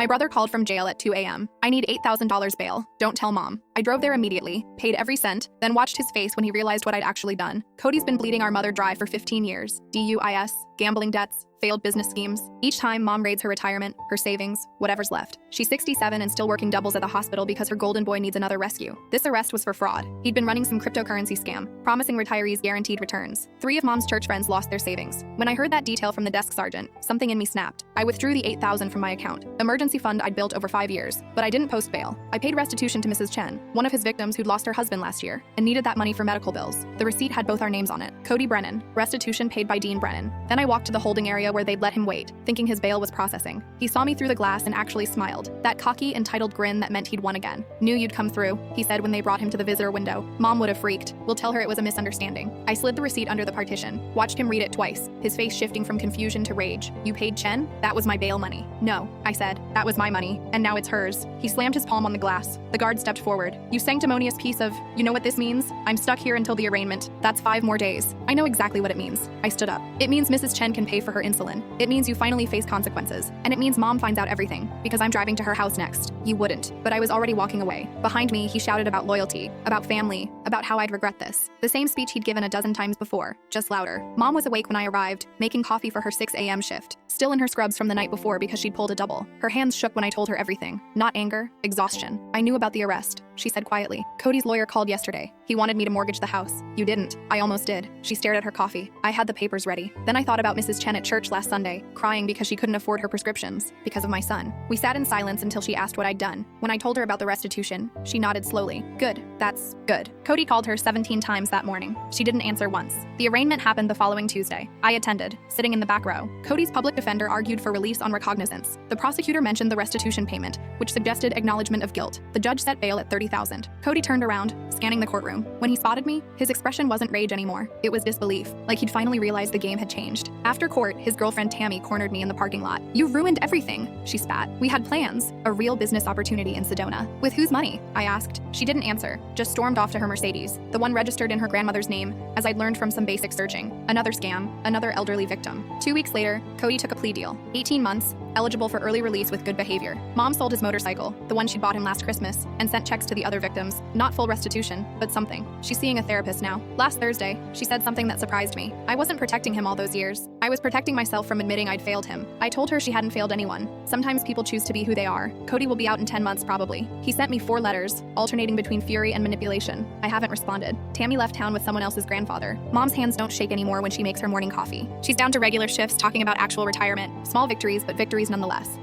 My brother called from jail at 2 a.m. I need $8,000 bail. Don't tell mom. I drove there immediately, paid every cent, then watched his face when he realized what I'd actually done. Cody's been bleeding our mother dry for 15 years. DUIs, gambling debts, failed business schemes. Each time mom raids her retirement, her savings, whatever's left. She's 67 and still working doubles at the hospital because her golden boy needs another rescue. This arrest was for fraud. He'd been running some cryptocurrency scam, promising retirees guaranteed returns. 3 of mom's church friends lost their savings. When I heard that detail from the desk sergeant, something in me snapped. I withdrew the $8,000 from my account, emergency fund I'd built over 5 years, but I didn't post bail. I paid restitution to Mrs. Chen, one of his victims who'd lost her husband last year, and needed that money for medical bills. The receipt had both our names on it. Cody Brennan, restitution paid by Dean Brennan. Then I walked to the holding area where they'd let him wait, thinking his bail was processing. He saw me through the glass and actually smiled. That cocky, entitled grin that meant he'd won again. Knew you'd come through, he said when they brought him to the visitor window. Mom would have freaked. We'll tell her it was a misunderstanding. I slid the receipt under the partition, watched him read it twice, his face shifting from confusion to rage. You paid Chen? That was my bail money. No, I said. That was my money, and now it's hers. He slammed his palm on the glass. The guard stepped forward. You sanctimonious piece of, you know what this means? I'm stuck here until the arraignment. That's 5 more days. I know exactly what it means. I stood up. It means Mrs. Chen can pay for her insulin. It means you finally face consequences. And it means mom finds out everything, because I'm driving to her house next. You wouldn't. But I was already walking away. Behind me, he shouted about loyalty, about family, about how I'd regret this. The same speech he'd given a dozen times before, just louder. Mom was awake when I arrived, making coffee for her 6 a.m. shift. Still in her scrubs from the night before because she'd pulled a double. Her hands shook when I told her everything. Not anger, exhaustion. I knew about the arrest, she said quietly. Cody's lawyer called yesterday. He wanted me to mortgage the house. You didn't. I almost did. She stared at her coffee. I had the papers ready. Then I thought about Mrs. Chen at church last Sunday, crying because she couldn't afford her prescriptions, because of my son. We sat in silence until she asked what I'd done. When I told her about the restitution, she nodded slowly. Good. That's good. Cody called her 17 times that morning. She didn't answer once. The arraignment happened the following Tuesday. I attended, sitting in the back row. Cody's public defender argued for release on recognizance. The prosecutor mentioned the restitution payment, which suggested acknowledgement of guilt. The judge set bail at $30,000. Cody turned around, scanning the courtroom. When he spotted me, his expression wasn't rage anymore. It was disbelief, like he'd finally realized the game had changed. After court, his girlfriend Tammy cornered me in the parking lot. "You've ruined everything," she spat. "We had plans, a real business opportunity in Sedona." "With whose money?" I asked. She didn't answer, just stormed off to her Mercedes, the one registered in her grandmother's name, as I'd learned from some basic searching. Another scam, another elderly victim. 2 weeks later, Cody took a plea deal. 18 months, eligible for early release with good behavior. Mom sold his motorcycle, the one she'd bought him last Christmas, and sent checks to the other victims. Not full restitution, but something. She's seeing a therapist now. Last Thursday, she said something that surprised me. I wasn't protecting him all those years. I was protecting myself from admitting I'd failed him. I told her she hadn't failed anyone. Sometimes people choose to be who they are. Cody will be out in 10 months probably. He sent me 4 letters, alternating between fury and manipulation. I haven't responded. Tammy left town with someone else's grandfather. Mom's hands don't shake anymore when she makes her morning coffee. She's down to regular shifts talking about actual retirement. Small victories, but victories nonetheless.